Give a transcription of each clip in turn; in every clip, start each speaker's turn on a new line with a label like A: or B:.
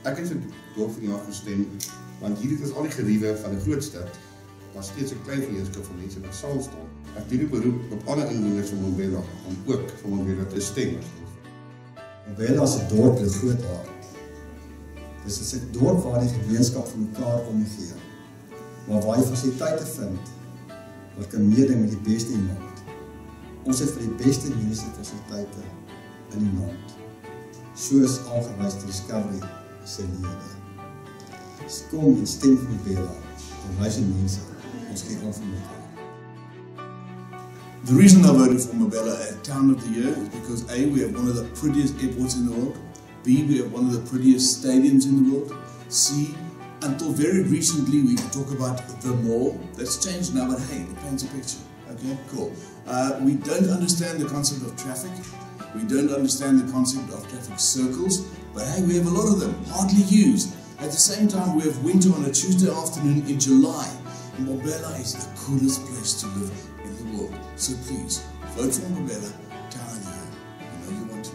A: Ek het vir dorp van die jaar gestem, want hierdie is al die geriewe van die grootstad, maar steeds 'n klein gemeenskap van mense wat saam staan. Ek doen 'n beroep op alle inwoners van Mbombela om ook vir Mbombela te stem.
B: Mbombela is 'n dorp met 'n groot hart. Dit is 'n dorp waar die gemeenskap van mekaar omgee, maar waar jy fasiliteite vind wat kan meeding met die beste in land. Ons het vir die beste mediese fasiliteite in die land, soos aangewys deur Discovery se lede. Kom en stem vir Mbombela, en wys die mense, ons gee om vir mekaar.
C: The reason I voted for Mbombela as Town of the Year is because A, we have one of the prettiest airports in the world, B, we have one of the prettiest stadiums in the world, C, until very recently we could talk about the mall. That's changed now, but hey, it paints a picture. Okay, cool. We don't understand the concept of traffic. We don't understand the concept of traffic circles, but hey, we have a lot of them, hardly used. At the same time, we have winter on a Tuesday afternoon in July. Mbombela is the coolest place to live in the world. So please, vote for Mbombela, Town of the Year. You know you want to.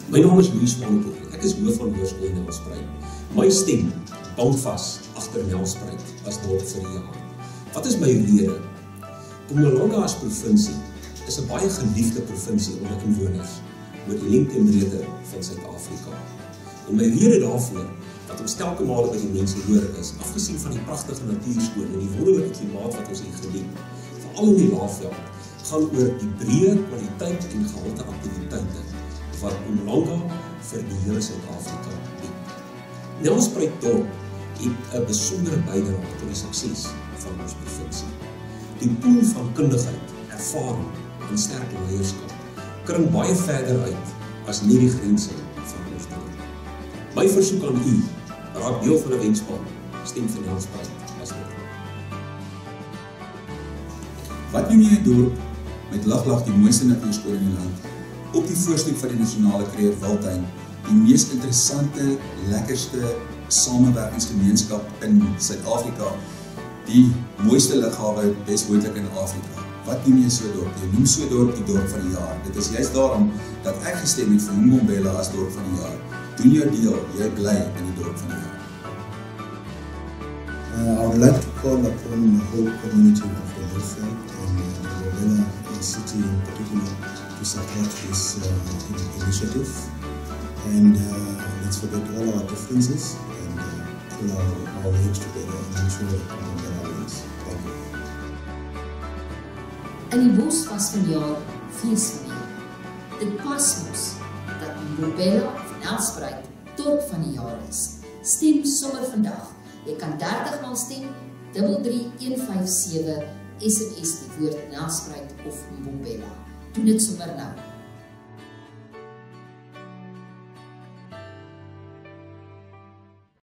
D: My naam is Louis Swanepoel. Ek is hoof van Hoërskool Nelspruit. My stem bou vas agter Nelspruit as dorp vir die jaar. Wat is my rede? Mpumalanga as provinsie is 'n baie geliefde provinsie onder inwoners oor die lengte en breedte van Suid-Afrika. En my rede daarvoor, wat ons telke male by die mense hoor is, afgesien van die pragtige natuurskoon en die wonderlike klimaat wat ons hier geniet, veral in die Laagveld, gaan oor die breë kwaliteit en gehalte aktiwiteite wat Mpumalanga vir die hele Suid-Afrika bied. Nelspruit dorp het 'n besondere bydrae tot die sukses van ons provinsie. Die pool van kundigheid, ervaring en sterk leierskap kring baie verder uit as nie die grense van ons dorp. My versoek aan u, raak deel van 'n wenspan, stem vir Nelspruit as dorp.
E: Wat noem jy 'n dorp met Lag die mooiste natuurskool in die land, op die voorstoep van die nasionale Kruger Wildtuin, die mees interessante, lekkerste samewerkingsgemeenskap in Suid-Afrika, die mooiste lughawe besmoontlik in Afrika. Wat noem jy so 'n dorp? Jy noem so 'n dorp die dorp van die jaar. Dit is juist daarom dat ek gestem het vir Mbombela as dorp van die jaar. Doen jou deel, jy bly in die dorp van die jaar.
B: I would like to call upon the whole community of the Laagveld and the Mbombela city in particular to support this initiative. And let's forget all our differences and pull our weight together and ensure that Mbombela wins. Thank you.
F: In die bos was vanjaar feesvier. Dit pas ons dat Mbombela of Nelspruit dorp van die jaar is. Stem sommer vandag. Jy kan 30 maal stem, 33157 SMS die woord Nelspruit of Mbombela. Doen dit sommer nou.